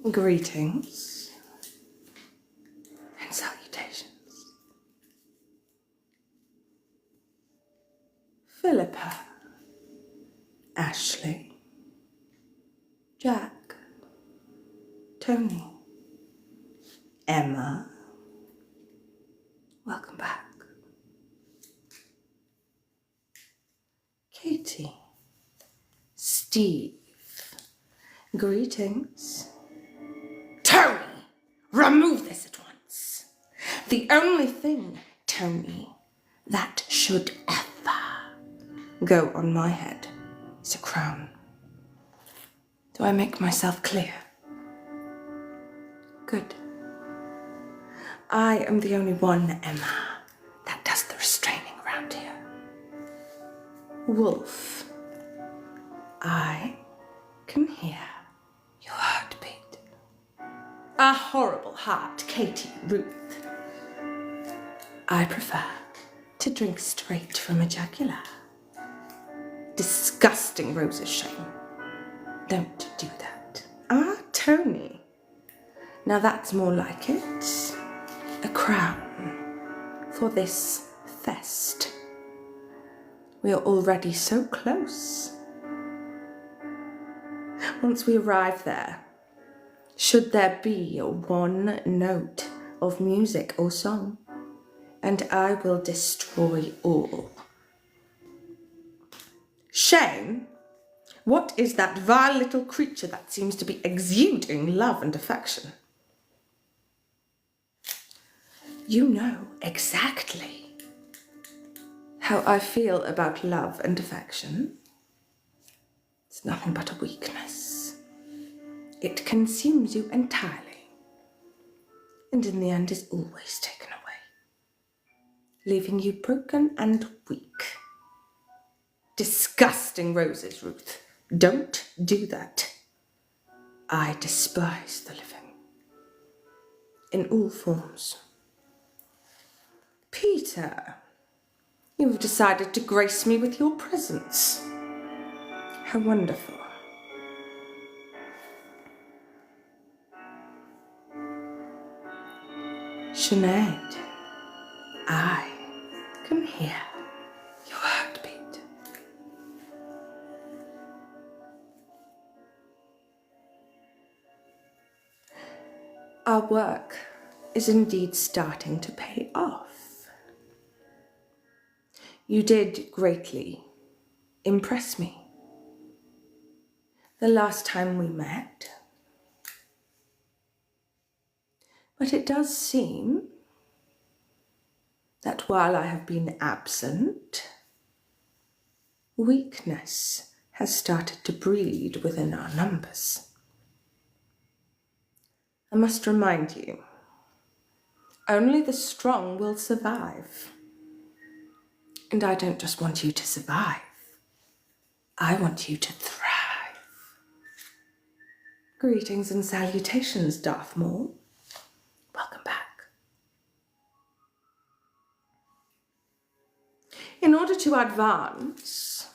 Greetings and salutations. Philippa, Ashley, Jack, Tony, Emma, welcome back. Katie, Steve, greetings. Tony, remove this at once. The only thing, Tony, that should ever go on my head is a crown. Do I make myself clear? Good. I am the only one, Emma, that does the restraining around here. Wolf, I can hear your heartbeat. A horrible heart, Katie, Ruth. I prefer to drink straight from a jugular. Disgusting Rose's shame. Don't do that. Ah, Tony. Now that's more like it. A crown for this fest. We are already so close. Once we arrive there, should there be one note of music or song, and I will destroy all. Shame? What is that vile little creature that seems to be exuding love and affection? You know exactly how I feel about love and affection. It's nothing but a weakness. It consumes you entirely, and in the end is always taken away, leaving you broken and weak. Disgusting Roses, Ruth. Don't do that. I despise the living, in all forms. Peter, you have decided to grace me with your presence. How wonderful. Sinead, I can hear your heartbeat. Our work is indeed starting to pay off. You did greatly impress me the last time we met. But it does seem that while I have been absent, weakness has started to breed within our numbers. I must remind you, only the strong will survive. And I don't just want you to survive, I want you to thrive. Greetings and salutations, Darth Maul. Welcome back. In order to advance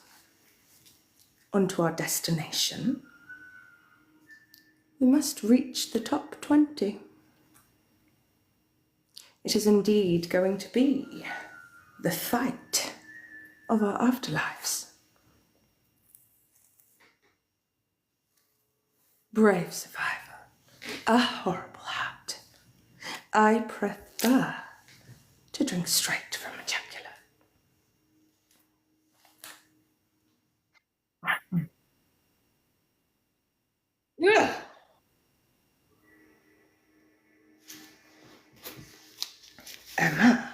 onto our destination, we must reach the top 20. It is indeed going to be the fight of our afterlives. Brave survivor, a horrible heart. I prefer to drink straight from a jugular. Ugh. Emma,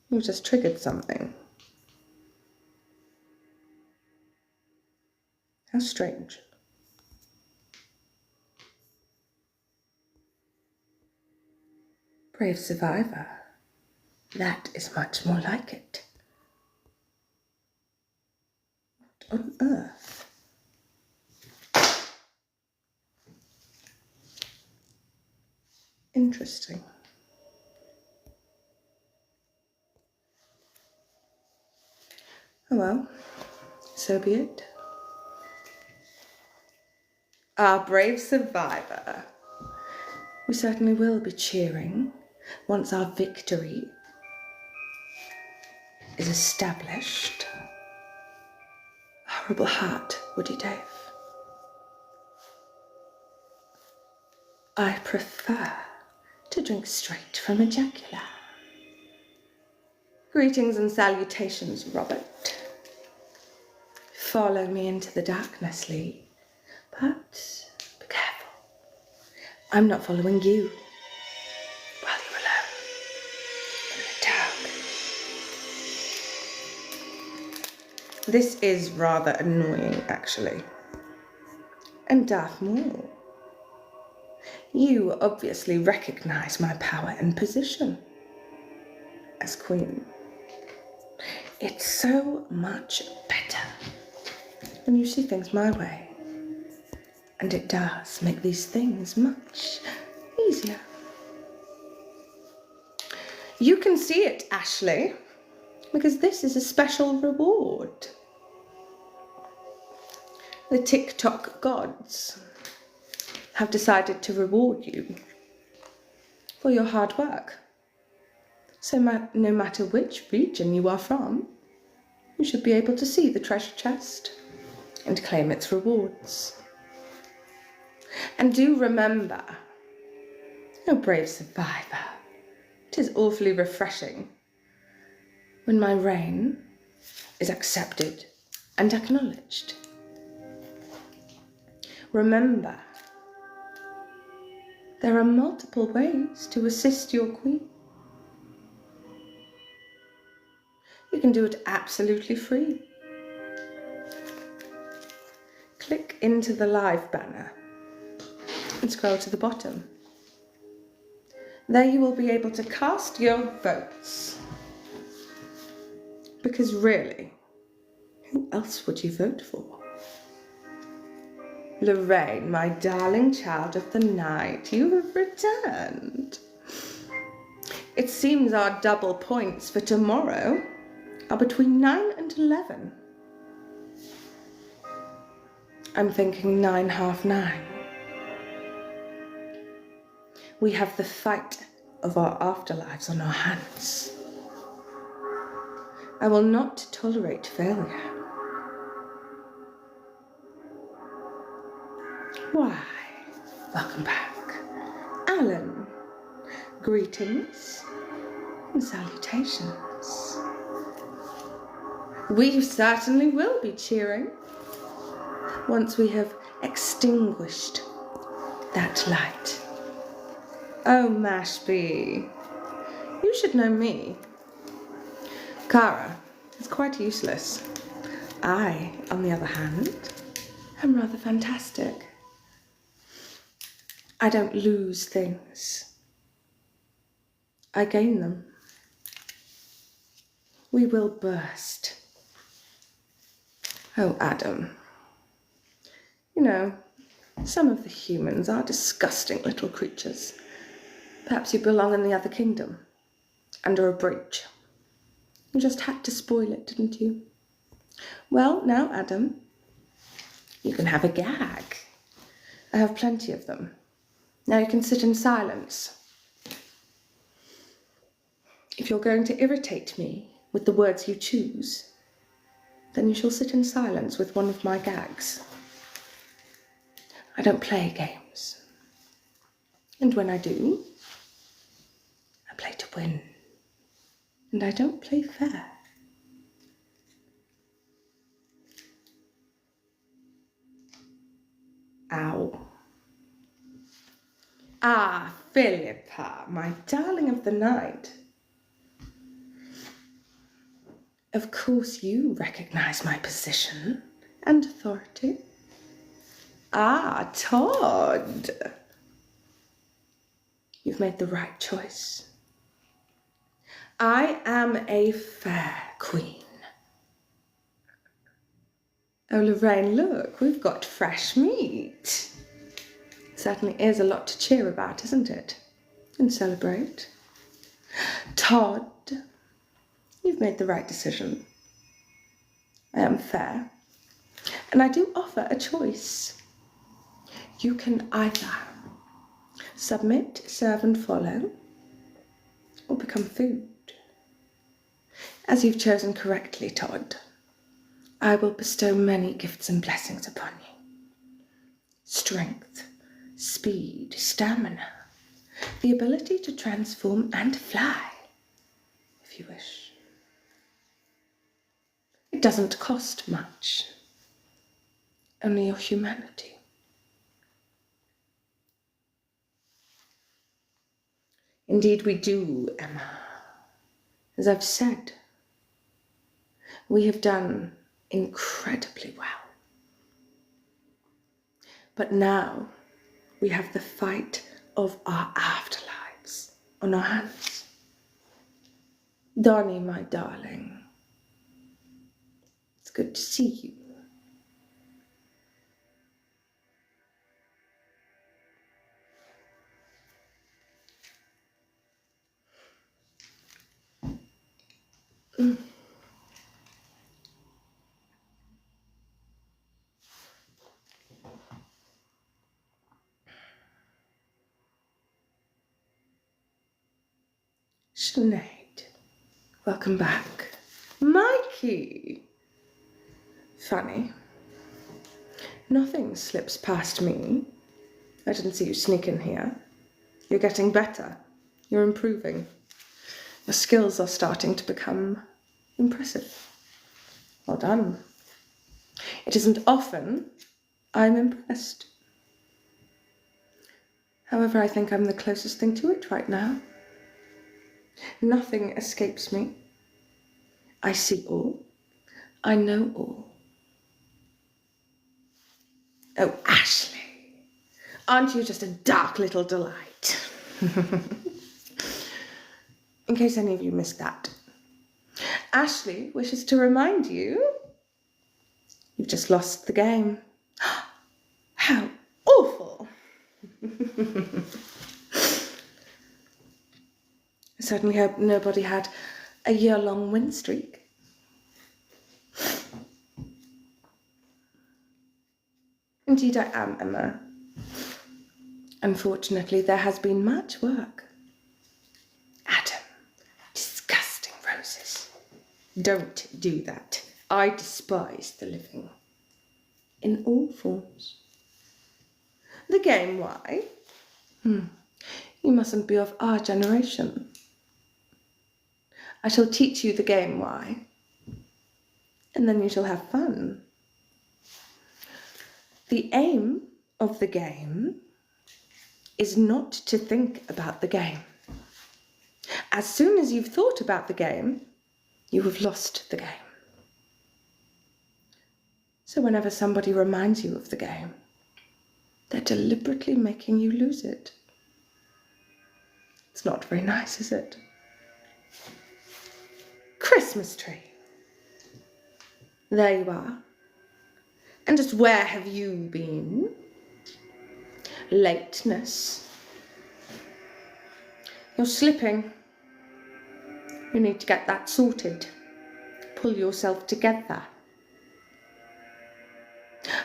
you just triggered something. How strange. Brave survivor. That is much more like it. What on earth? Interesting. Oh well, so be it. Our brave survivor. We certainly will be cheering once our victory is established. Horrible heart, Woody Dave. I prefer to drink straight from a jugular. Greetings and salutations, Robert. Follow me into the darkness, Lee. But be careful. I'm not following you while you're alone in the dark. This is rather annoying, actually. And Darth Maul, you obviously recognize my power and position as Queen. It's so much better when you see things my way. And it does make these things much easier. You can see it, Ashley, because this is a special reward. The TikTok gods have decided to reward you for your hard work. So no matter which region you are from, you should be able to see the treasure chest and claim its rewards. And do remember, oh brave survivor, it is awfully refreshing when my reign is accepted and acknowledged. Remember, there are multiple ways to assist your queen. You can do it absolutely free. Click into the live banner and scroll to the bottom. There you will be able to cast your votes. Because really, who else would you vote for? Lorraine, my darling child of the night, you have returned. It seems our double points for tomorrow are between 9 and 11. I'm thinking 9, half 9. We have the fight of our afterlives on our hands. I will not tolerate failure. Why, welcome back. Alan, greetings and salutations. We certainly will be cheering once we have extinguished that light. Oh, Mashby, you should know me. Kara is quite useless. I, on the other hand, am rather fantastic. I don't lose things. I gain them. We will burst. Oh, Adam. You know, some of the humans are disgusting little creatures. Perhaps you belong in the other kingdom, under a bridge. You just had to spoil it, didn't you? Well, now, Adam, you can have a gag. I have plenty of them. Now you can sit in silence. If you're going to irritate me with the words you choose, then you shall sit in silence with one of my gags. I don't play games. And when I do, I play to win. And I don't play fair. Ow. Ah, Philippa, my darling of the night. Of course you recognize my position and authority. Ah, Todd. You've made the right choice. I am a fair queen. Oh, Lorraine, look, we've got fresh meat. Certainly is a lot to cheer about, isn't it? And celebrate. Todd, you've made the right decision. I am fair, and I do offer a choice. You can either submit, serve and follow, or become food. As you've chosen correctly, Todd, I will bestow many gifts and blessings upon you. Strength, speed, stamina, the ability to transform and fly, if you wish. It doesn't cost much, only your humanity. Indeed we do, Emma. As I've said, we have done incredibly well. But now we have the fight of our afterlives on our hands. Donnie, my darling, it's good to see you. Sinead, welcome back. Mikey! Funny. Nothing slips past me. I didn't see you sneak in here. You're getting better. You're improving. Your skills are starting to become impressive. Well done. It isn't often I'm impressed. However, I think I'm the closest thing to it right now. Nothing escapes me. I see all. I know all. Oh, Ashley, aren't you just a dark little delight? In case any of you missed that, Ashley wishes to remind you you've just lost the game. How awful! I certainly hope nobody had a year-long win streak. Indeed I am, Emma. Unfortunately, there has been much work. Adam, disgusting roses. Don't do that. I despise the living. In all forms. The game, why? You mustn't be of our generation. I shall teach you the game, why? And then you shall have fun. The aim of the game is not to think about the game. As soon as you've thought about the game, you have lost the game. So whenever somebody reminds you of the game, they're deliberately making you lose it. It's not very nice, is it? Christmas tree. There you are. And just where have you been? Lateness. You're slipping. You need to get that sorted. Pull yourself together.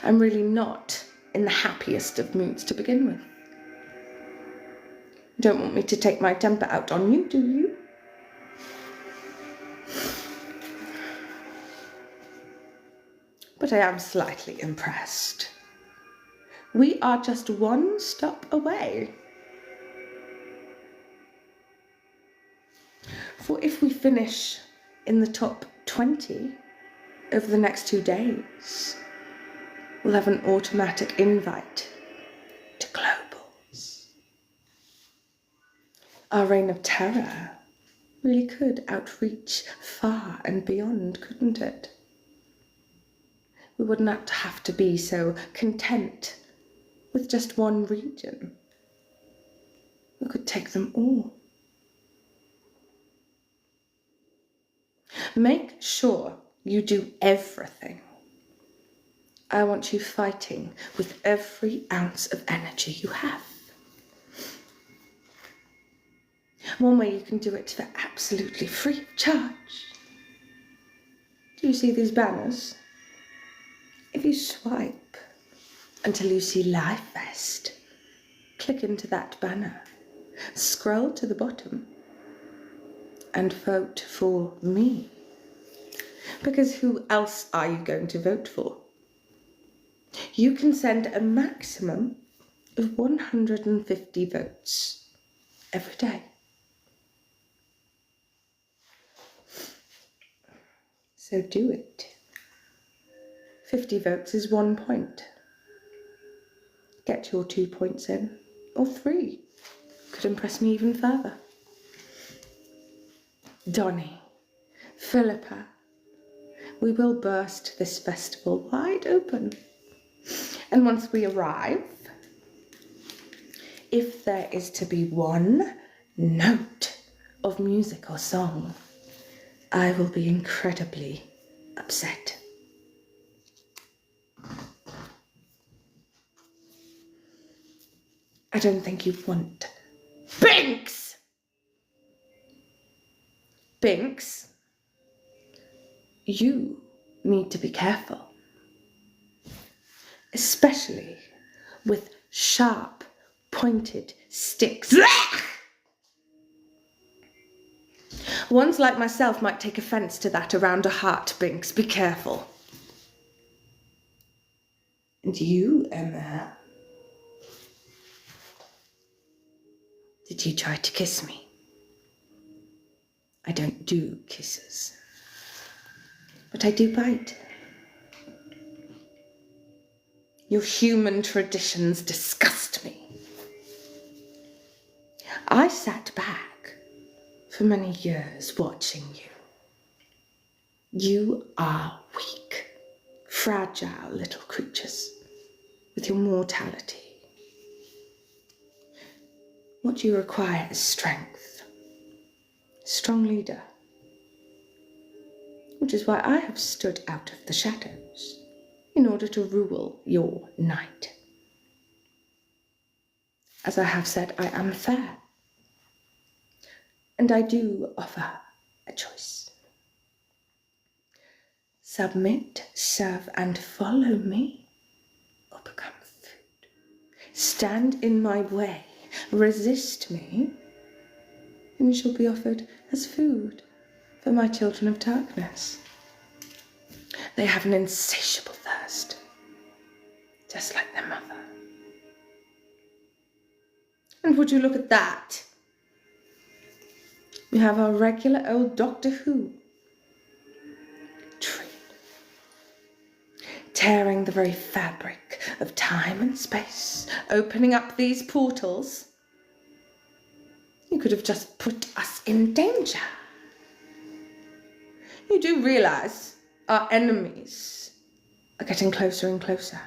I'm really not in the happiest of moods to begin with. You don't want me to take my temper out on you, do you? But I am slightly impressed. We are just one stop away. For if we finish in the top 20 over the next 2 days, we'll have an automatic invite to globals. Our reign of terror really could outreach far and beyond, couldn't it? We would not have to be so content with just one region. We could take them all. Make sure you do everything. I want you fighting with every ounce of energy you have. One way you can do it for absolutely free of charge. Do you see these banners? If you swipe until you see Live Fest. Click into that banner, scroll to the bottom, and vote for me. Because who else are you going to vote for? You can send a maximum of 150 votes every day. So do it. 50 votes is 1 point. Get your 2 points in, or 3. Could impress me even further. Donny, Philippa, we will burst this festival wide open. And once we arrive, if there is to be one note of music or song, I will be incredibly upset. I don't think you want Binks! Binks, you need to be careful. Especially with sharp, pointed sticks. Ones like myself might take offence to that around a heart, Binks. Be careful. And you, Emma, did you try to kiss me? I don't do kisses, but I do bite. Your human traditions disgust me. I sat back for many years watching you. You are weak, fragile little creatures with your mortality. What you require is strength, strong leader, which is why I have stood out of the shadows in order to rule your night. As I have said, I am fair, and I do offer a choice. Submit, serve, and follow me, or become food. Stand in my way, resist me, and you shall be offered as food for my children of darkness. They have an insatiable thirst, just like their mother. And would you look at that? We have our regular old Doctor Who tree, tearing the very fabric of time and space, opening up these portals. You could have just put us in danger. You do realise our enemies are getting closer and closer.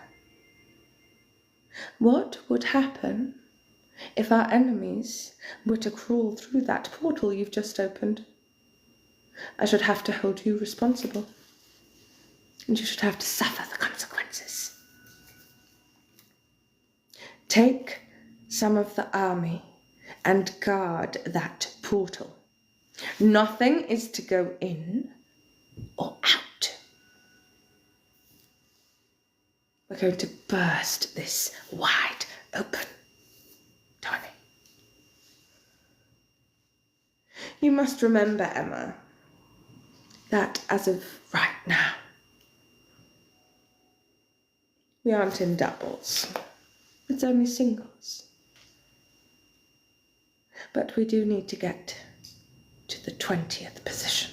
What would happen if our enemies were to crawl through that portal you've just opened? I should have to hold you responsible, and you should have to suffer the consequences. Take some of the army and guard that portal. Nothing is to go in or out. We're going to burst this wide open, Tony. You must remember, Emma, that as of right now, we aren't in doubles. It's only singles. But we do need to get to the 20th position.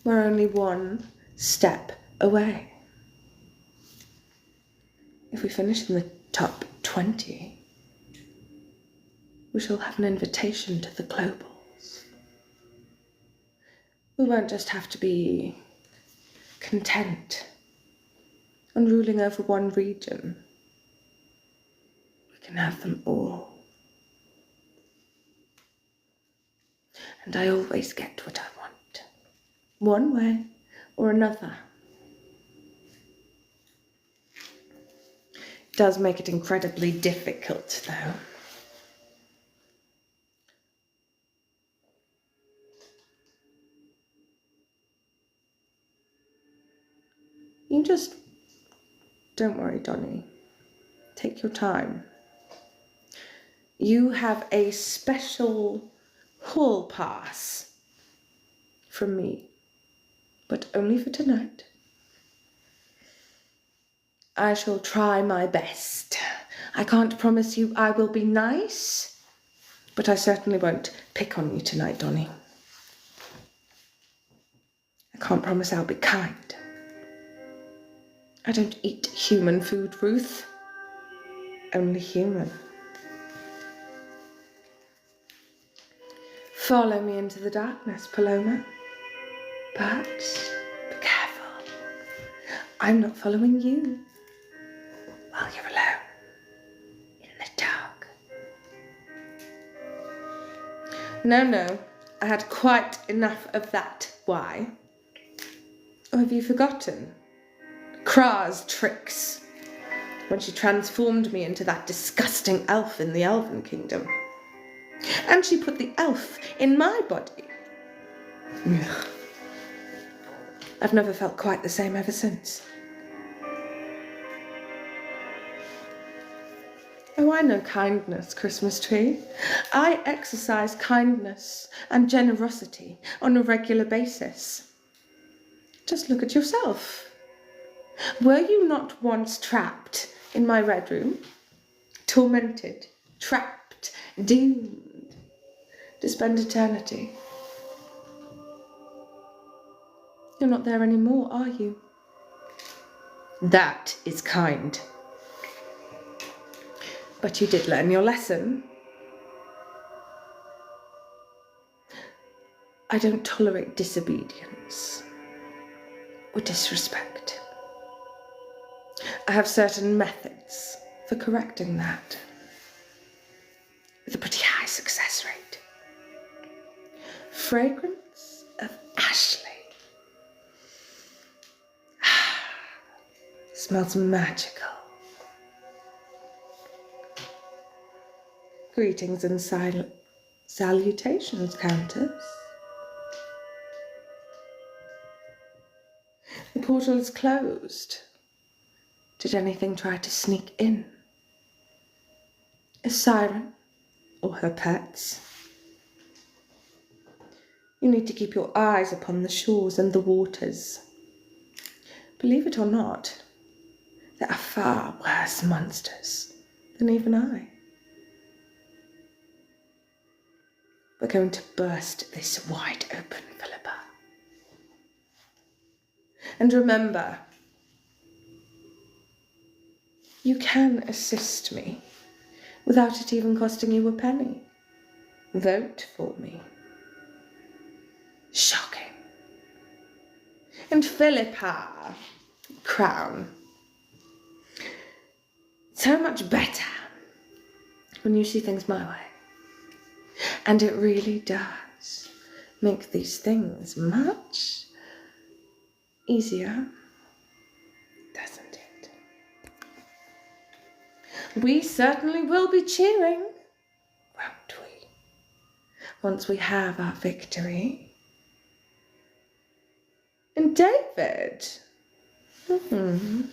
We're only one step away. If we finish in the top 20, we shall have an invitation to the globals. We won't just have to be content on ruling over one region. We can have them all. And I always get what I want, one way or another. It does make it incredibly difficult, though. You just don't worry, Donny. Take your time. You have a special hall pass from me, but only for tonight. I shall try my best. I can't promise you I will be nice, but I certainly won't pick on you tonight, Donny. I can't promise I'll be kind. I don't eat human food, Ruth. Only human. Follow me into the darkness, Paloma. But be careful. I'm not following you while you're alone in the dark. No. I had quite enough of that. Why? Or have you forgotten Kara's tricks when she transformed me into that disgusting elf in the Elven Kingdom? And she put the elf in my body. Ugh. I've never felt quite the same ever since. Oh, I know kindness, Christmas tree. I exercise kindness and generosity on a regular basis. Just look at yourself. Were you not once trapped in my red room? Tormented, trapped, doomed to spend eternity? You're not there anymore, are you? That is kind. But you did learn your lesson. I don't tolerate disobedience or disrespect. I have certain methods for correcting that, with a pretty high success rate. Fragrance of Ashley. Smells magical. Greetings and salutations, Countess. The portal is closed. Did anything try to sneak in? A siren or her pets? You need to keep your eyes upon the shores and the waters. Believe it or not, there are far worse monsters than even I. We're going to burst this wide open, Philippa. And remember, you can assist me without it even costing you a penny. Vote for me. Shocking. And Philippa, crown. So much better when you see things my way. And it really does make these things much easier, doesn't it? We certainly will be cheering, won't we? Once we have our victory. And David, you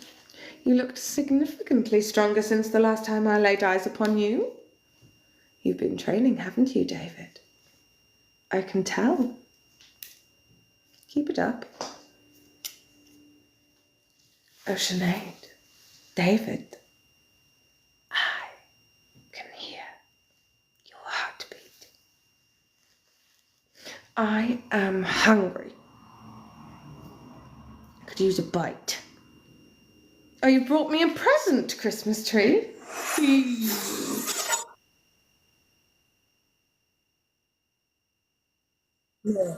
looked significantly stronger since the last time I laid eyes upon you. You've been training, haven't you, David? I can tell. Keep it up. Oh, Sinead, David, I can hear your heartbeat. I am hungry. I could use a bite. Oh, you brought me a present, Christmas tree. Yeah.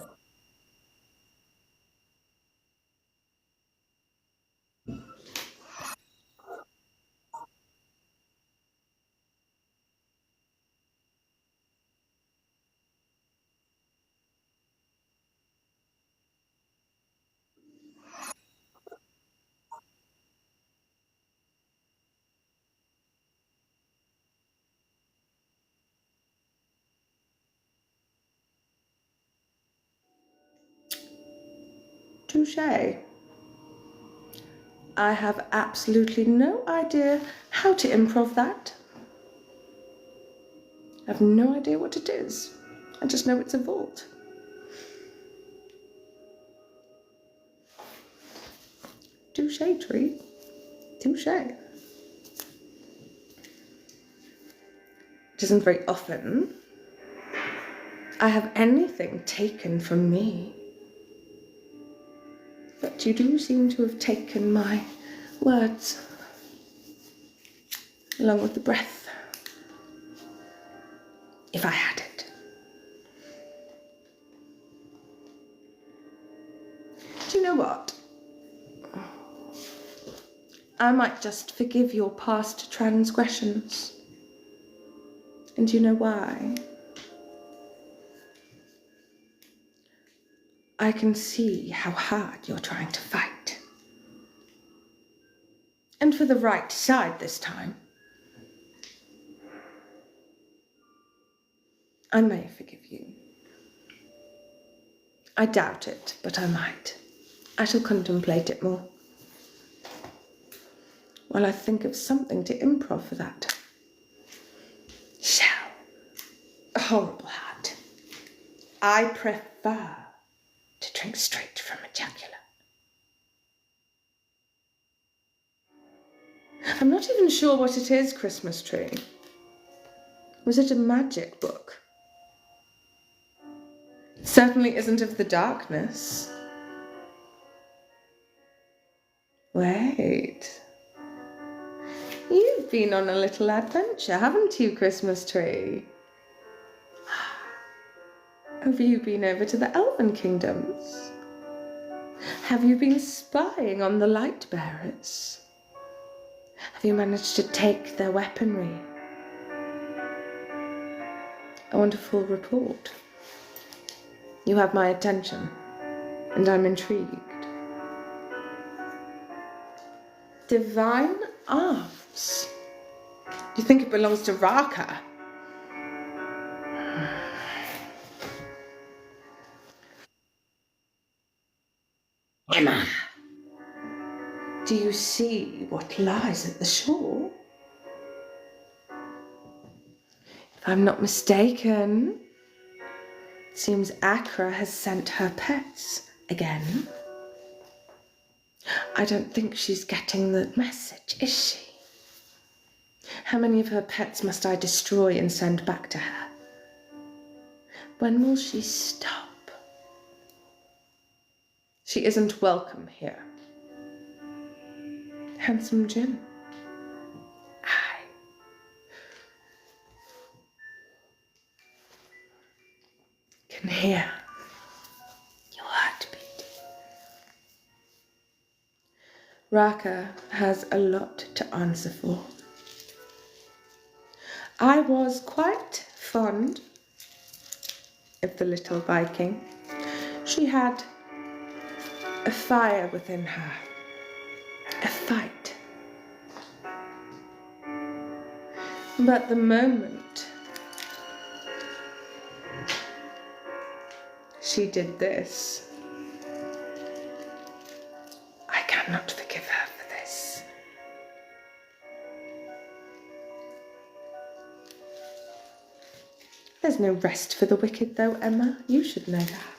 Touche. I have absolutely no idea how to improv that. I have no idea what it is. I just know it's a vault. Touche, tree. Touche. It isn't very often I have anything taken from me. But you do seem to have taken my words, along with the breath, if I had it. Do you know what? I might just forgive your past transgressions. And you know why? I can see how hard you're trying to fight. And for the right side this time. I may forgive you. I doubt it, but I might. I shall contemplate it more. While I think of something to improv for that. Shall. A horrible heart. I prefer to drink straight from a jugular. I'm not even sure what it is, Christmas tree. Was it a magic book? It certainly isn't of the darkness. Wait. You've been on a little adventure, haven't you, Christmas tree? Have you been over to the Elven Kingdoms? Have you been spying on the light bearers? Have you managed to take their weaponry? I want a full report. You have my attention, and I'm intrigued. Divine arms. You think it belongs to Raka? Emma, do you see what lies at the shore? If I'm not mistaken, it seems Akra has sent her pets again. I don't think she's getting the message, is she? How many of her pets must I destroy and send back to her? When will she stop? She isn't welcome here. Handsome Jim. I can hear your heartbeat. Raka has a lot to answer for. I was quite fond of the little Viking. She had a fire within her, a fight. But the moment she did this, I cannot forgive her for this. There's no rest for the wicked though, Emma. You should know that.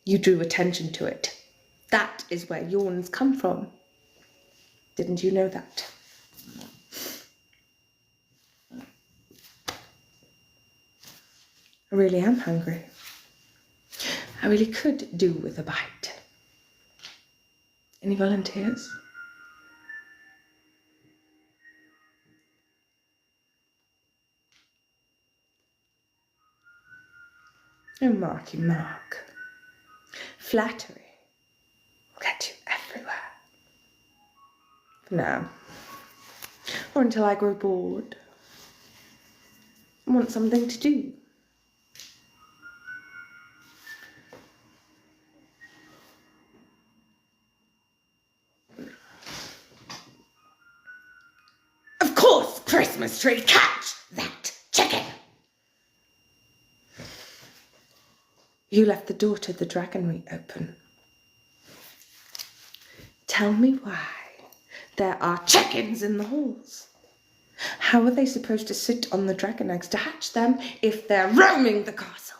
You drew attention to it. That is where yawns come from. Didn't you know that? I really am hungry. I really could do with a bite. Any volunteers? Oh, Marky Mark. Flattery will get you everywhere. For now. Or until I grow bored. I want something to do. Of course, Christmas tree, catch that chicken! You left the door to the dragonry open. Tell me why there are chickens in the halls. How are they supposed to sit on the dragon eggs to hatch them if they're roaming the castle?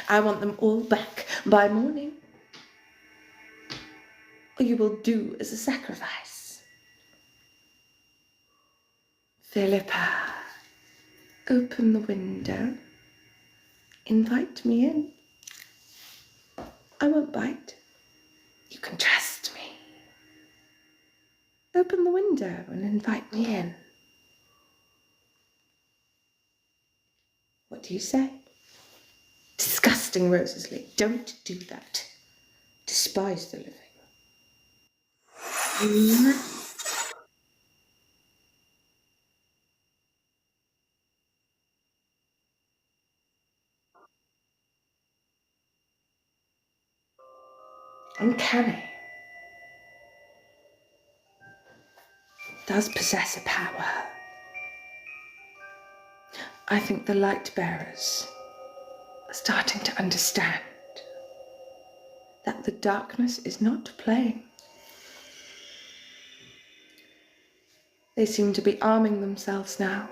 I want them all back by morning, or you will do as a sacrifice. Philippa, open the window. Invite me in. I won't bite. You can trust me. Open the window and invite me in. What do you say? Disgusting, Rosalie. Don't do that. Despise the living. Uncanny. Does possess a power. I think the light bearers are starting to understand that the darkness is not playing. They seem to be arming themselves now,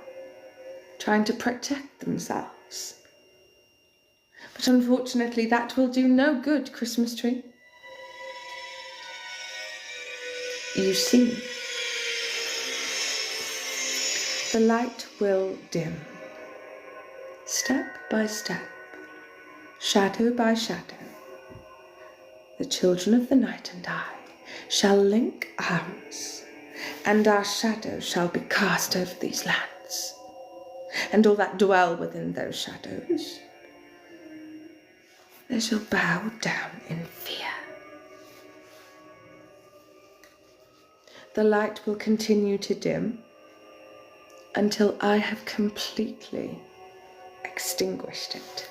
trying to protect themselves. But unfortunately, that will do no good, Christmas tree. You see, the light will dim, step by step, shadow by shadow. The children of the night and I shall link arms, and our shadow shall be cast over these lands, and all that dwell within those shadows, they shall bow down in fear. The light will continue to dim until I have completely extinguished it.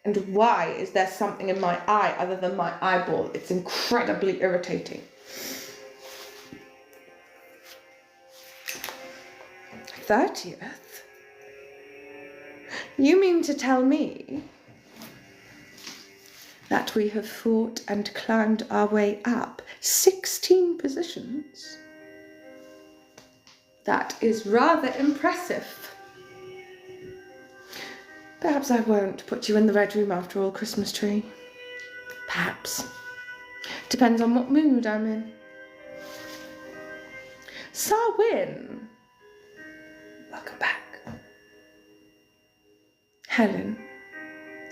And why is there something in my eye other than my eyeball? It's incredibly irritating. 30th? You mean to tell me that we have fought and climbed our way up 16 positions? That is rather impressive. Perhaps I won't put you in the red room after all, Christmas tree. Perhaps. Depends on what mood I'm in. Sarwyn, welcome back. Helen,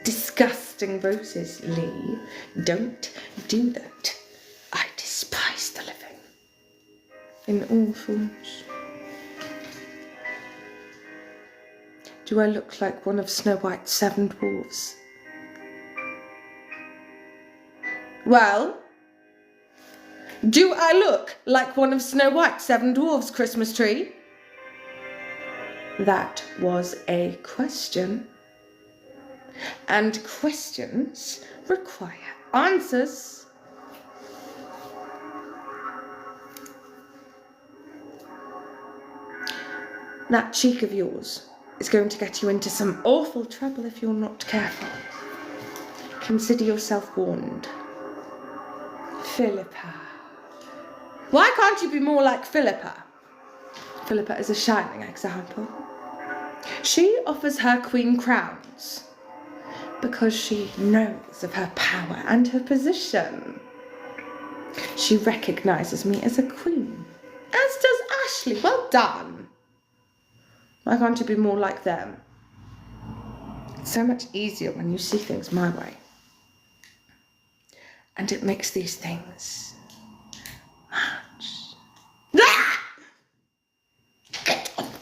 disgusting roses, Lee. Don't do that. I despise the living in all forms. Do I look like one of Snow White's 7 dwarfs? Well, do I look like one of Snow White's 7 dwarfs, Christmas tree? That was a question. And questions require answers. That cheek of yours is going to get you into some awful trouble if you're not careful. Consider yourself warned. Philippa. Why can't you be more like Philippa? Philippa is a shining example. She offers her queen crowns because she knows of her power and her position. She recognises me as a queen, as does Ashley. Well done. Why can't you be more like them? It's so much easier when you see things my way. And it makes these things much. Get off.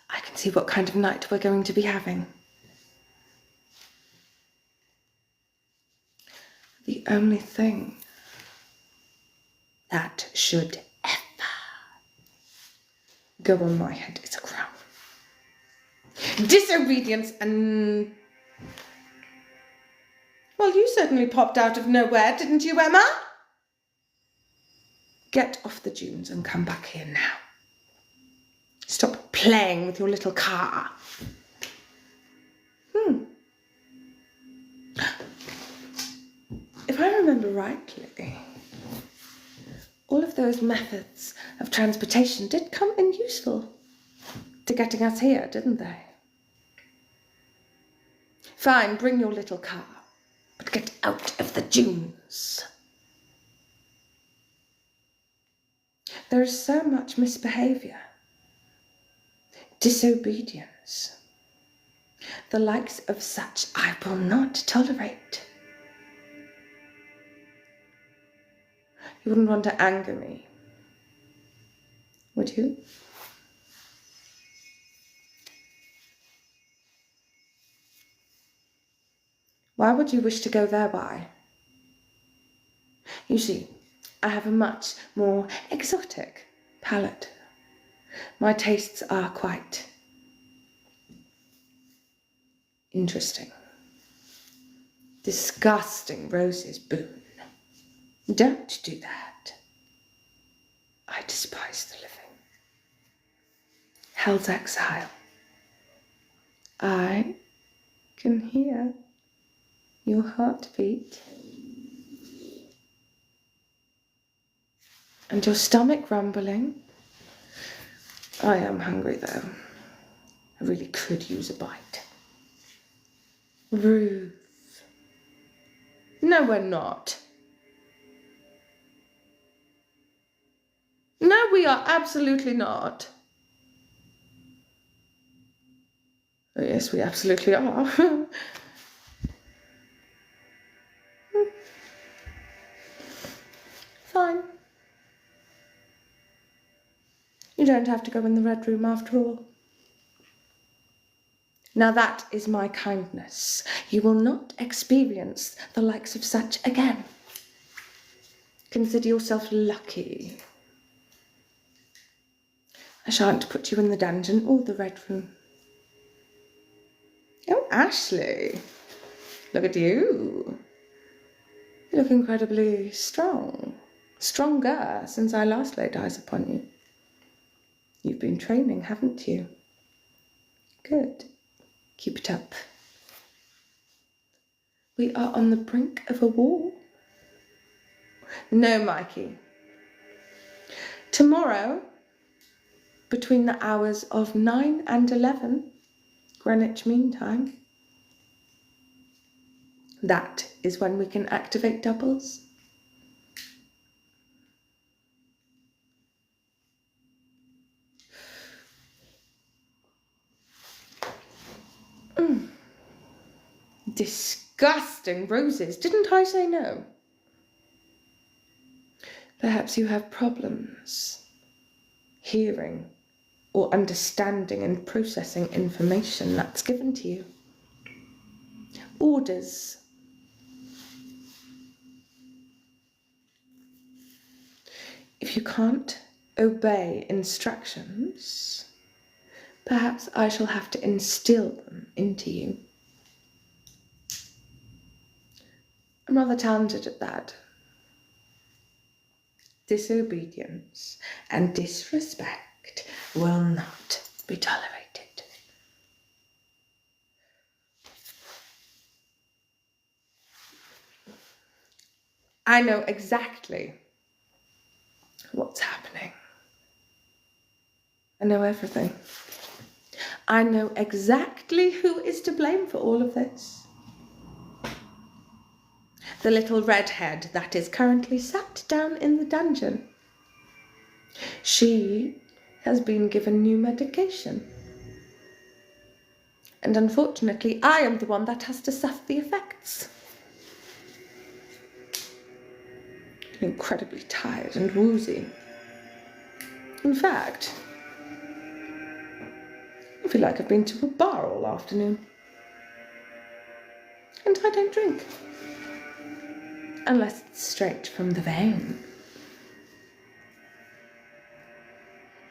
I can see what kind of night we're going to be having. The only thing that should ever go on my head is a crown. Disobedience and... Well, you certainly popped out of nowhere, didn't you, Emma? Get off the dunes and come back here now. Stop playing with your little car. If I remember rightly, all of those methods of transportation did come in useful to getting us here, didn't they? Fine, bring your little car, but get out of the dunes. There is so much misbehaviour, disobedience, the likes of such I will not tolerate. You wouldn't want to anger me, would you? Why would you wish to go thereby? You see, I have a much more exotic palate. My tastes are quite interesting. Disgusting roses, Boone. Don't do that. I despise the living. Hell's exile. I can hear your heartbeat and your stomach rumbling. I am hungry though. I really could use a bite. Ruth. No, we're not. No, we are absolutely not. Oh, yes, we absolutely are. Fine. You don't have to go in the red room after all. Now that is my kindness. You will not experience the likes of such again. Consider yourself lucky. I shan't put you in the dungeon or the red room. Oh, Ashley, look at you. You look incredibly strong. Stronger since I last laid eyes upon you. You've been training, haven't you? Good. Keep it up. We are on the brink of a war. No, Mikey. Tomorrow, between the hours of 9 and 11, Greenwich Mean Time, that is when we can activate doubles. Disgusting roses. Didn't I say no? Perhaps you have problems hearing or understanding and processing information that's given to you. Orders. If you can't obey instructions, perhaps I shall have to instill them into you. I'm rather talented at that. Disobedience and disrespect will not be tolerated. I know exactly what's happening. I know everything. I know exactly who is to blame for all of this. The little redhead that is currently sat down in the dungeon. She has been given new medication. And unfortunately, I am the one that has to suffer the effects. I'm incredibly tired and woozy. In fact, I feel like I've been to a bar all afternoon. And I don't drink. Unless it's straight from the vein.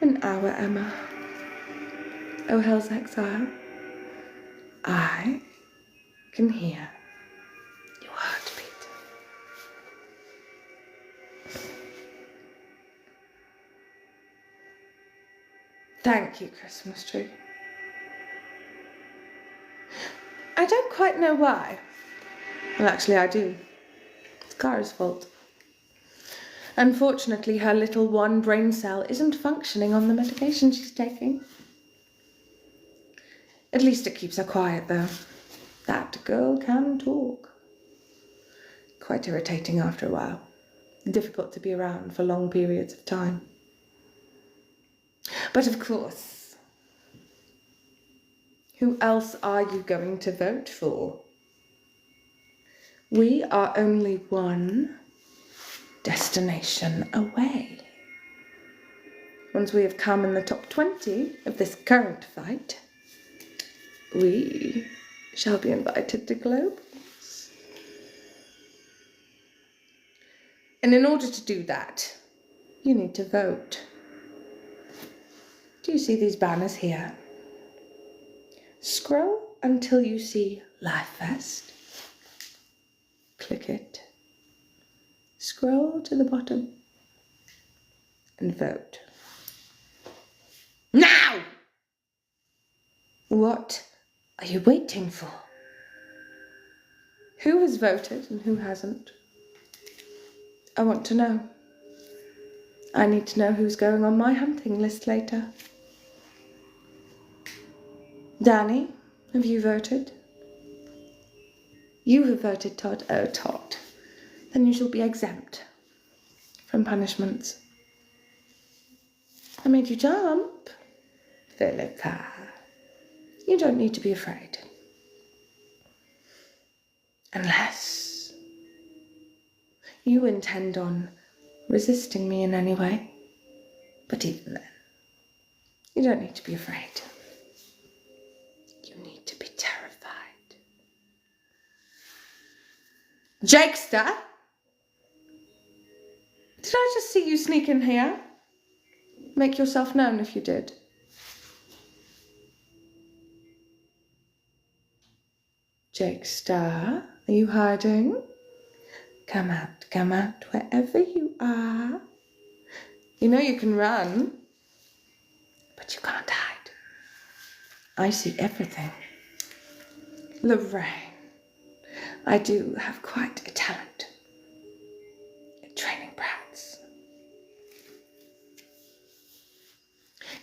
An hour, Emma. Oh, hell's exile. I can hear your Thank you, Christmas tree. I don't quite know why. Well, actually, I do. It's Kara's fault. Unfortunately, her little one brain cell isn't functioning on the medication she's taking. At least it keeps her quiet, though. That girl can talk. Quite irritating after a while. Difficult to be around for long periods of time. But of course, who else are you going to vote for? We are only one destination away. Once we have come in the top 20 of this current fight, we shall be invited to globals. And in order to do that, you need to vote. Do you see these banners here? Scroll until you see Life Fest. Click it. Scroll to the bottom and vote. Now! What are you waiting for? Who has voted and who hasn't? I want to know. I need to know who's going on my hunting list later. Danny, have you voted? You have voted, Todd. Oh, Todd. Then you shall be exempt from punishments. I made you jump. Philippa, you don't need to be afraid. Unless you intend on resisting me in any way. But even then, you don't need to be afraid. You need to be terrified. Jakester? Did I just see you sneak in here? Make yourself known if you did. Jakester, are you hiding? Come out, wherever you are. You know you can run, but you can't hide. I see everything. Lorraine, I do have quite a talent at training brats.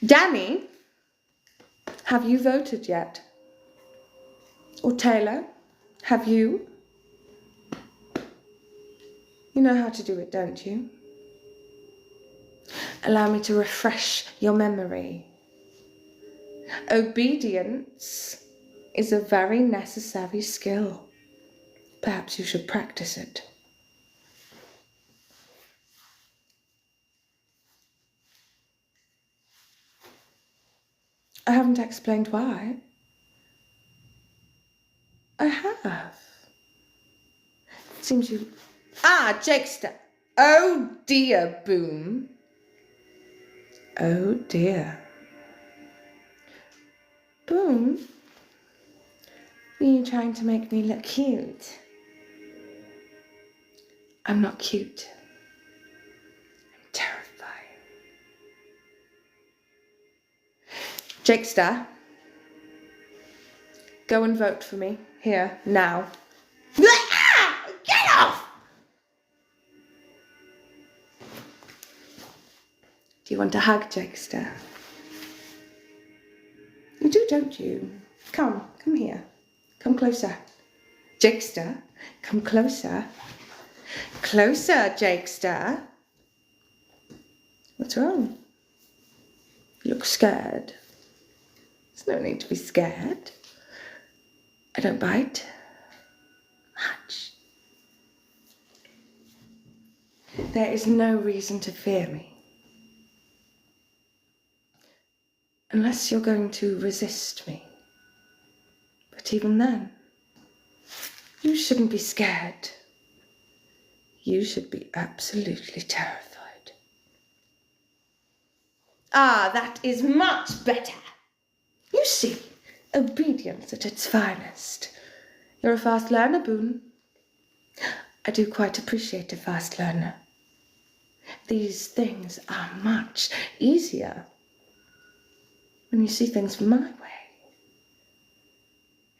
Danny, have you voted yet? Or Taylor, have you? You know how to do it, don't you? Allow me to refresh your memory. Obedience is a very necessary skill. Perhaps you should practice it. I haven't explained why. I have. It seems you... Ah, Jakester. Oh dear, Boom. Oh dear. Boom? Are you trying to make me look cute? I'm not cute. I'm terrifying. Jakester, go and vote for me. Here, now. Get off! Do you want a hug, Jakester? You do, don't you? Come here. Come closer. Jakester, come closer. Closer, Jakester. What's wrong? You look scared. There's no need to be scared. I don't bite much. There is no reason to fear me. Unless you're going to resist me. But even then, you shouldn't be scared. You should be absolutely terrified. Ah, that is much better. You see, obedience at its finest. You're a fast learner, Boone. I do quite appreciate a fast learner. These things are much easier when you see things my way.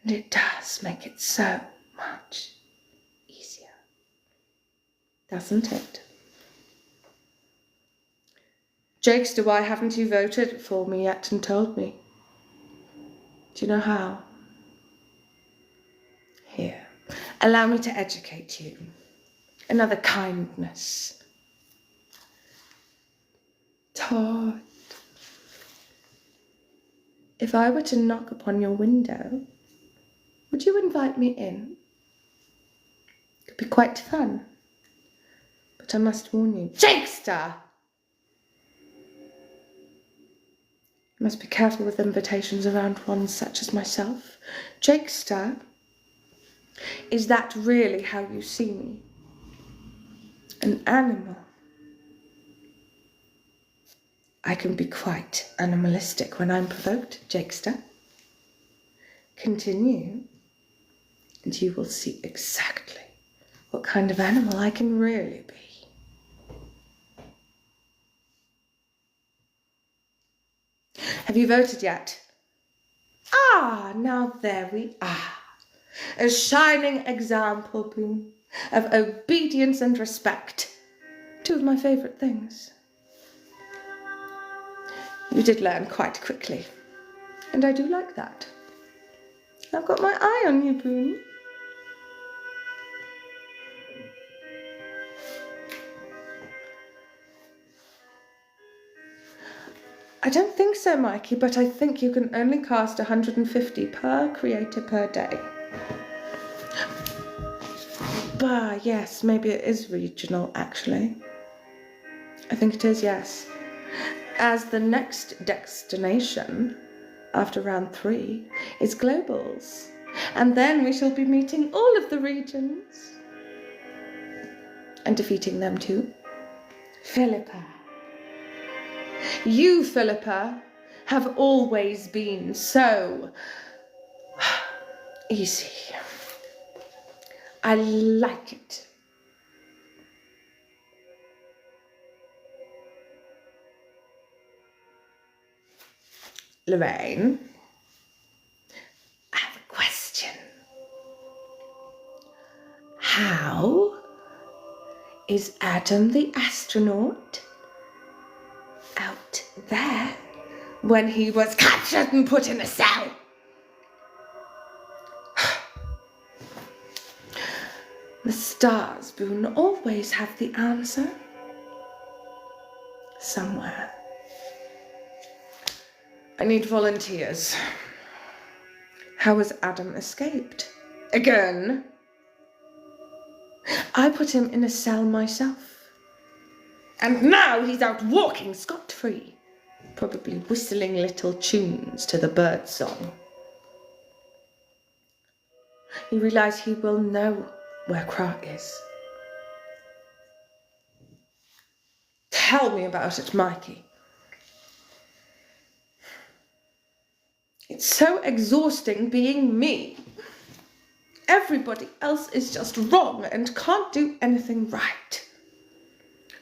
And it does make it so much easier, doesn't it? Jakester, why haven't you voted for me yet and told me? Do you know how? Here, allow me to educate you. Another kindness. Todd, if I were to knock upon your window, would you invite me in? It could be quite fun. But I must warn you, Jakester! You must be careful with invitations around ones such as myself. Jakester, is that really how you see me? An animal? I can be quite animalistic when I'm provoked, Jakester. Continue, and you will see exactly what kind of animal I can really be. Have you voted yet? Ah, now there we are. A shining example, Boone, of obedience and respect. Two of my favourite things. You did learn quite quickly, and I do like that. I've got my eye on you, Boone. I don't think so, Mikey, but I think you can only cast 150 per creator per day. Bah, yes, maybe it is regional, actually. I think it is, yes. As the next destination, after round 3, is globals. And then we shall be meeting all of the regions. And defeating them too. Philippa. You, Philippa, have always been so easy. I like it. Lorraine, I have a question. How is Adam the astronaut out there when he was captured and put in a cell? The stars, Boone, always have the answer. Somewhere. I need volunteers. How has Adam escaped? Again? I put him in a cell myself. And now he's out walking scot-free, probably whistling little tunes to the bird song. You realise he will know where Kara is. Tell me about it, Mikey. It's so exhausting being me. Everybody else is just wrong and can't do anything right.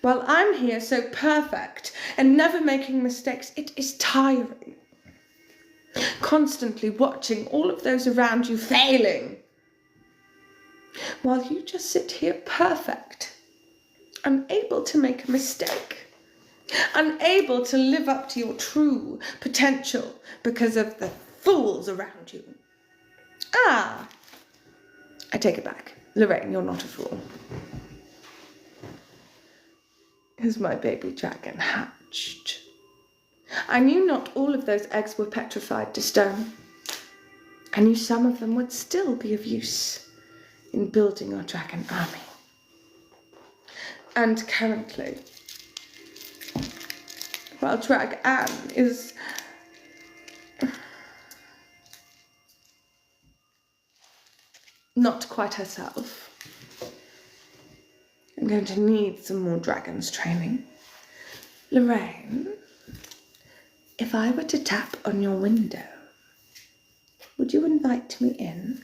While I'm here so perfect and never making mistakes, it is tiring. Constantly watching all of those around you failing. While you just sit here perfect, unable to make a mistake. Unable to live up to your true potential because of the fools around you. Ah, I take it back. Lorraine, you're not a fool. As my baby dragon hatched, I knew not all of those eggs were petrified to stone. I knew some of them would still be of use in building our dragon army. And currently, while Drag Anne is not quite herself, I'm going to need some more dragons training. Lorraine, if I were to tap on your window, would you invite me in?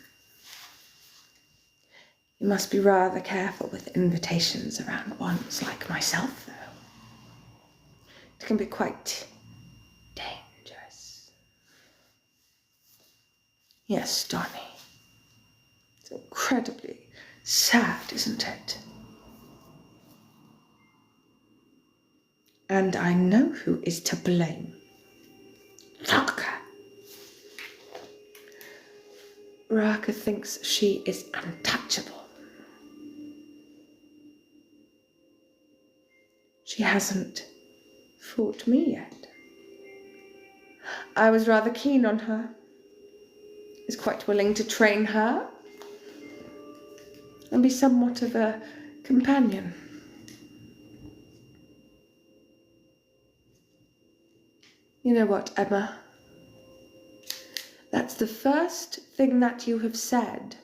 You must be rather careful with invitations around ones like myself, though. It can be quite dangerous. Yes, Donnie. It's incredibly sad, isn't it? And I know who is to blame. Raka. Raka thinks she is untouchable. She hasn't fought me yet. I was rather keen on her. Is quite willing to train her and be somewhat of a companion. You know what, Emma? That's the first thing that you have said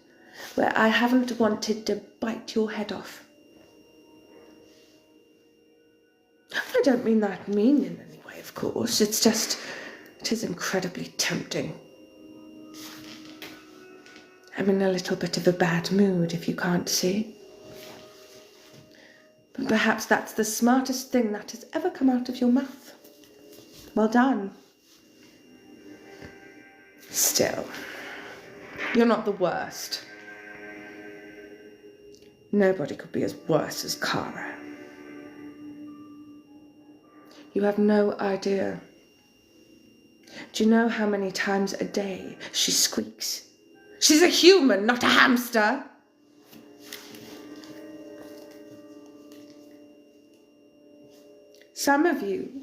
where I haven't wanted to bite your head off. I don't mean that mean in any way, of course. It's just, it is incredibly tempting. I'm in a little bit of a bad mood, if you can't see. But perhaps that's the smartest thing that has ever come out of your mouth. Well done. Still, you're not the worst. Nobody could be as worse as Kara. You have no idea. Do you know how many times a day she squeaks? She's a human, not a hamster. Some of you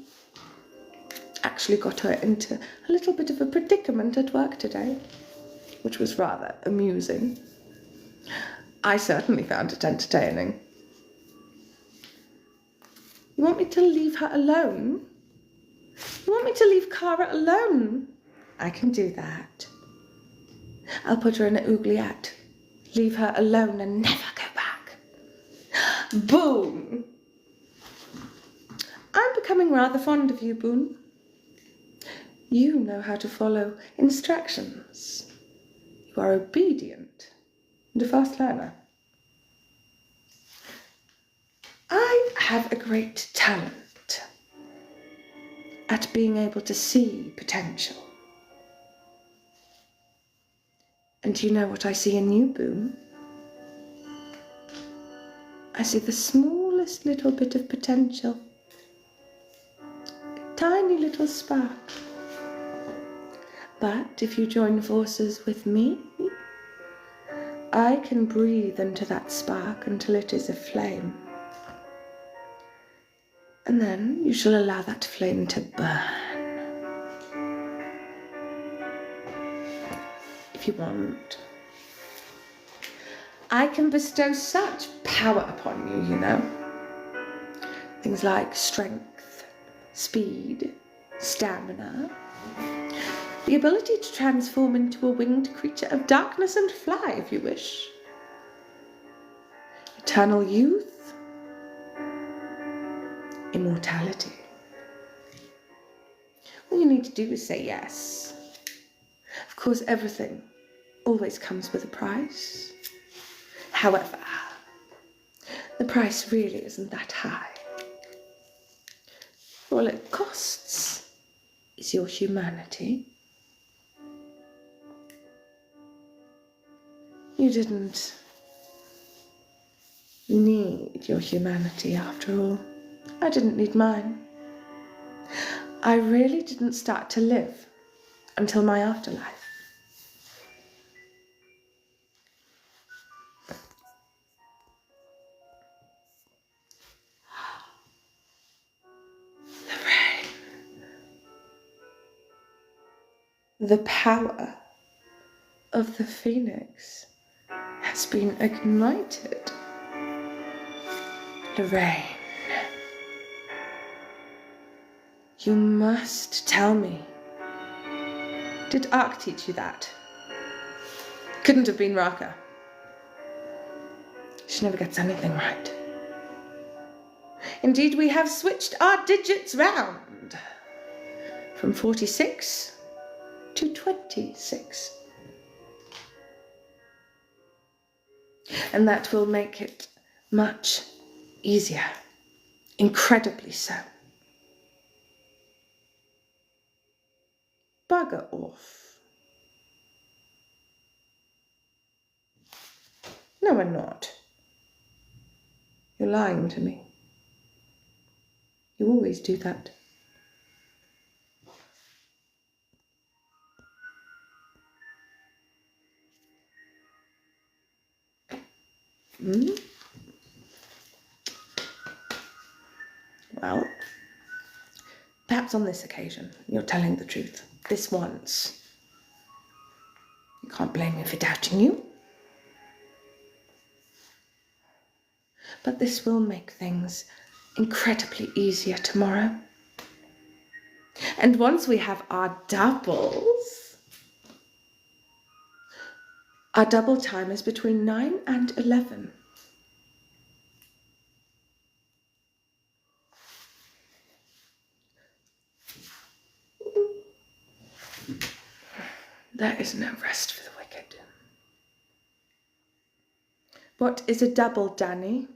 actually got her into a little bit of a predicament at work today, which was rather amusing. I certainly found it entertaining. You want me to leave her alone? You want me to leave Kara alone? I can do that. I'll put her in an oubliette, leave her alone and never go back. Boom! I'm becoming rather fond of you, Boone. You know how to follow instructions. You are obedient and a fast learner. I have a great talent at being able to see potential. And you know what I see in you, Boone? I see the smallest little bit of potential. A tiny little spark. But if you join forces with me, I can breathe into that spark until it is a flame. And then you shall allow that flame to burn. If you want. I can bestow such power upon you, you know. Things like strength, speed, stamina. The ability to transform into a winged creature of darkness and fly, if you wish. Eternal youth. Immortality. All you need to do is say yes. Of course, everything always comes with a price. However, the price really isn't that high. All it costs is your humanity. You didn't need your humanity after all. I didn't need mine. I really didn't start to live until my afterlife. The power of the phoenix has been ignited. Lorraine, you must tell me. Did Arak teach you that? Couldn't have been Raka. She never gets anything right. Indeed, we have switched our digits round from 46 to 26. And that will make it much easier, incredibly so. Bugger off. No, I'm not. You're lying to me. You always do that. Hmm? Well, perhaps on this occasion, you're telling the truth. This once. You can't blame me for doubting you. But this will make things incredibly easier tomorrow. And once we have our double time is between 9 and 11. There is no rest for the wicked. What is a double, Danny?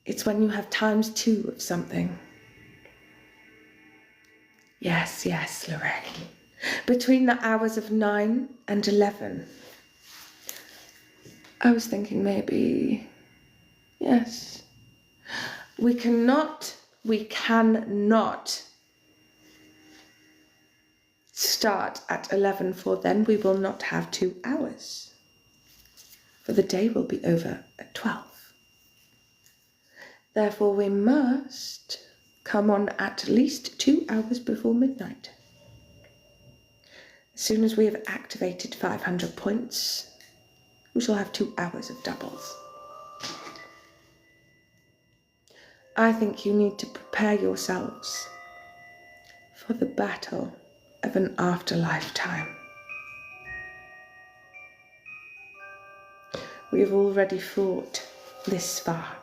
It's when you have times 2 of something. Yes, Lorraine. Between the hours of 9 and 11. I was thinking maybe, yes. We cannot start at 11, for then we will not have 2 hours. For the day will be over at 12. Therefore we must come on at least 2 hours before midnight. As soon as we have activated 500 points, we shall have 2 hours of doubles. I think you need to prepare yourselves for the battle of an afterlife time. We have already fought this far.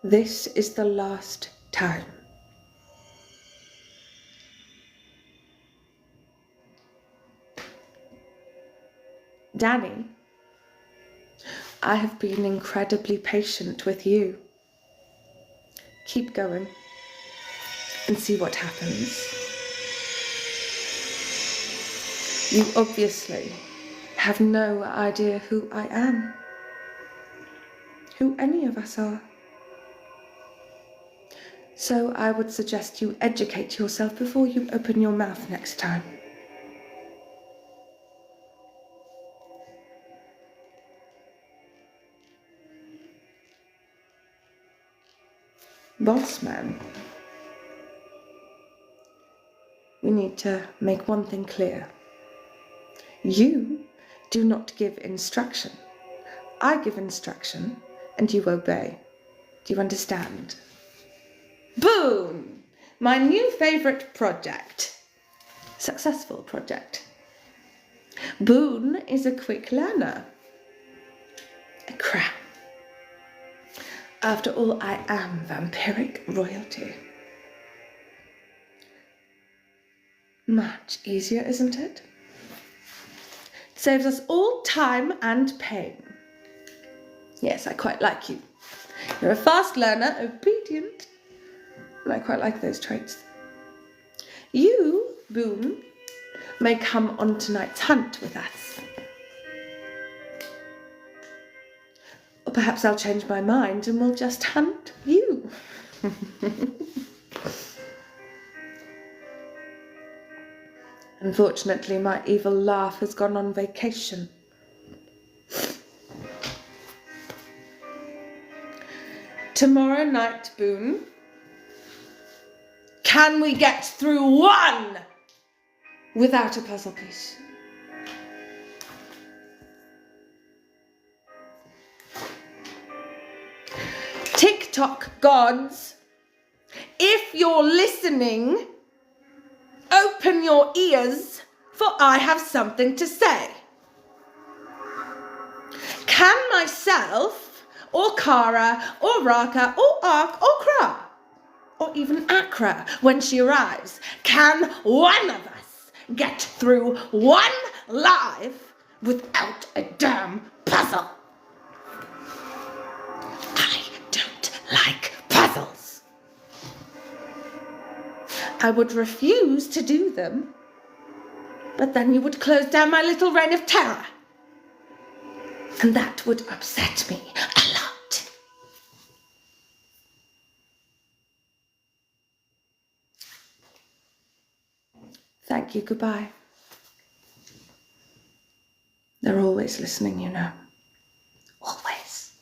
This is the last time. Danny, I have been incredibly patient with you. Keep going and see what happens. You obviously have no idea who I am, who any of us are. So I would suggest you educate yourself before you open your mouth next time. Boss man, we need to make one thing clear. You do not give instruction. I give instruction and you obey. Do you understand? Boom! My new favourite project. Successful project. Boone is a quick learner. A crown. After all, I am vampiric royalty. Much easier, isn't it? It saves us all time and pain. Yes, I quite like you. You're a fast learner, obedient, and I quite like those traits. You, Boone, may come on tonight's hunt with us. Or perhaps I'll change my mind and we'll just hunt you. Unfortunately, my evil laugh has gone on vacation. Tomorrow night, Boone, can we get through one without a puzzle piece? TikTok gods, if you're listening, open your ears, for I have something to say. Can myself, or Kara, or Raka, or Arak, or Kra, or even Akra, when she arrives, can one of us get through one live without a damn puzzle? I don't like puzzles. I would refuse to do them But then you would close down my little reign of terror. And that would upset me a lot. Thank you, goodbye. They're always listening, you know. Always.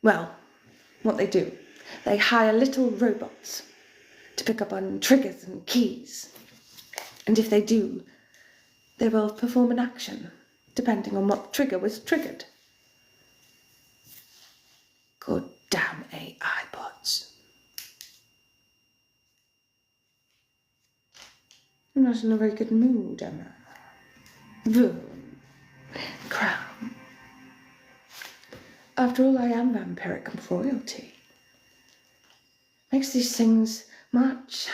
Well, what they do, they hire little robots to pick up on triggers and keys. And if they do, they will perform an action, depending on what trigger was triggered. Good damn AI bots. I'm not in a very good mood, Emma. Boom. Crown. After all, I am vampiric royalty. Makes these things much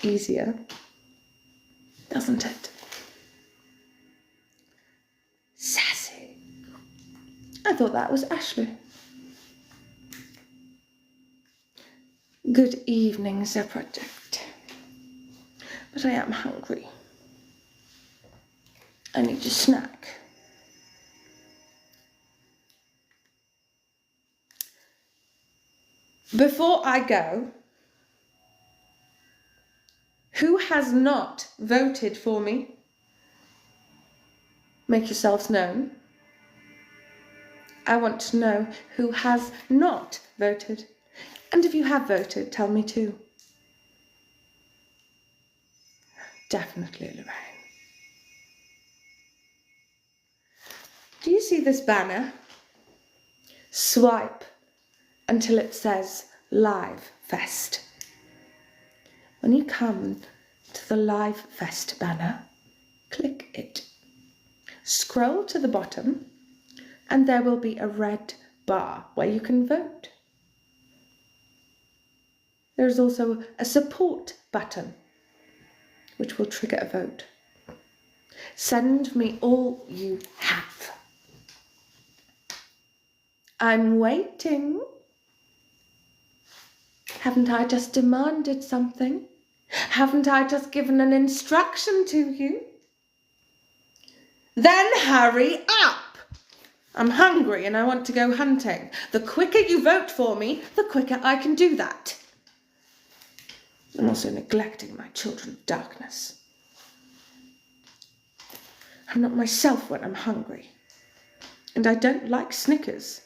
easier, doesn't it? Sassy. I thought that was Ashley. Good evening, Sir Project. But I am hungry. I need a snack. Before I go, who has not voted for me? Make yourselves known. I want to know who has not voted. And if you have voted, tell me too. Definitely Lorraine. Do you see this banner? Swipe until it says Live Fest. When you come to the Live Fest banner, click it. Scroll to the bottom and there will be a red bar where you can vote. There is also a support button which will trigger a vote. Send me all you have. I'm waiting. Haven't I just demanded something? Haven't I just given an instruction to you? Then hurry up. I'm hungry and I want to go hunting. The quicker you vote for me, the quicker I can do that. I'm also neglecting my children of darkness. I'm not myself when I'm hungry. And I don't like Snickers.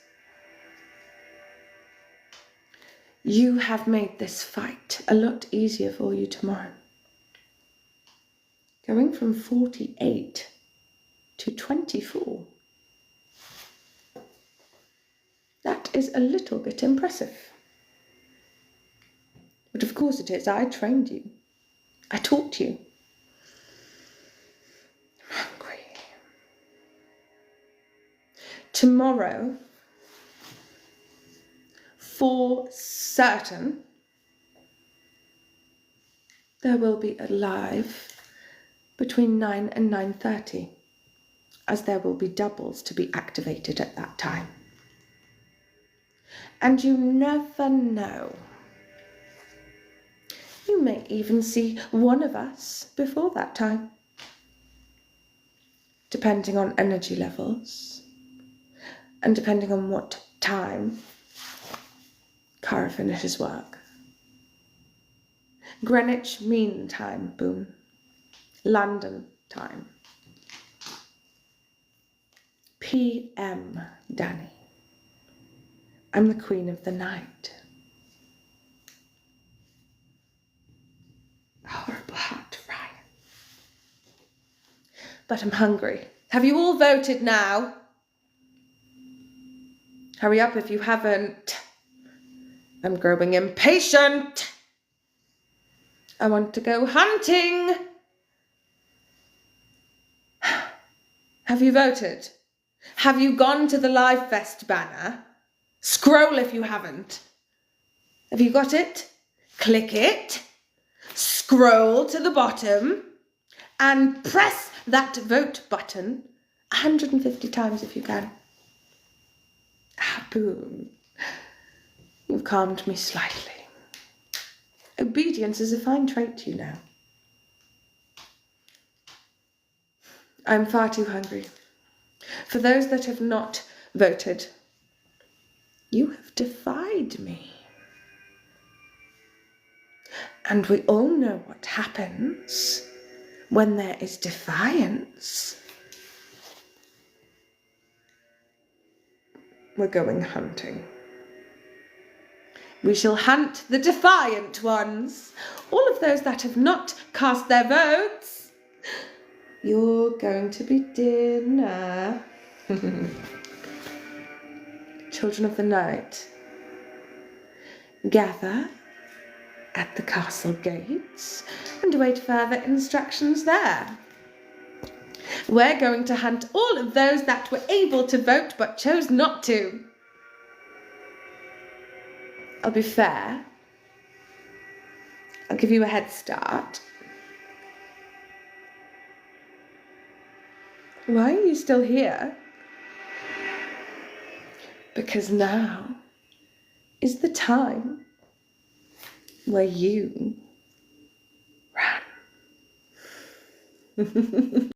You have made this fight a lot easier for you tomorrow. Going from 48 to 24. That is a little bit impressive. But of course it is. I trained you. I taught you. I'm hungry. Tomorrow, for certain, there will be a live between 9 and 9:30, as there will be doubles to be activated at that time. And you never know. You may even see one of us before that time, depending on energy levels and depending on what time Kara finishes work. Greenwich Mean Time, boom. London time. PM, Danny. I'm the queen of the night. Horrible heart, Ryan. But I'm hungry. Have you all voted now? Hurry up if you haven't. I'm growing impatient. I want to go hunting. Have you voted? Have you gone to the Live Fest banner? Scroll if you haven't. Have you got it? Click it. Scroll to the bottom and press that vote button 150 times if you can. Ah, boom. You've calmed me slightly. Obedience is a fine trait, you know. I'm far too hungry. For those that have not voted, you have defied me. And we all know what happens when there is defiance. We're going hunting. We shall hunt the defiant ones, all of those that have not cast their votes. You're going to be dinner. Children of the night, gather at the castle gates and await further instructions there. We're going to hunt all of those that were able to vote but chose not to. I'll be fair. I'll give you a head start. Why are you still here? Because now is the time where you run.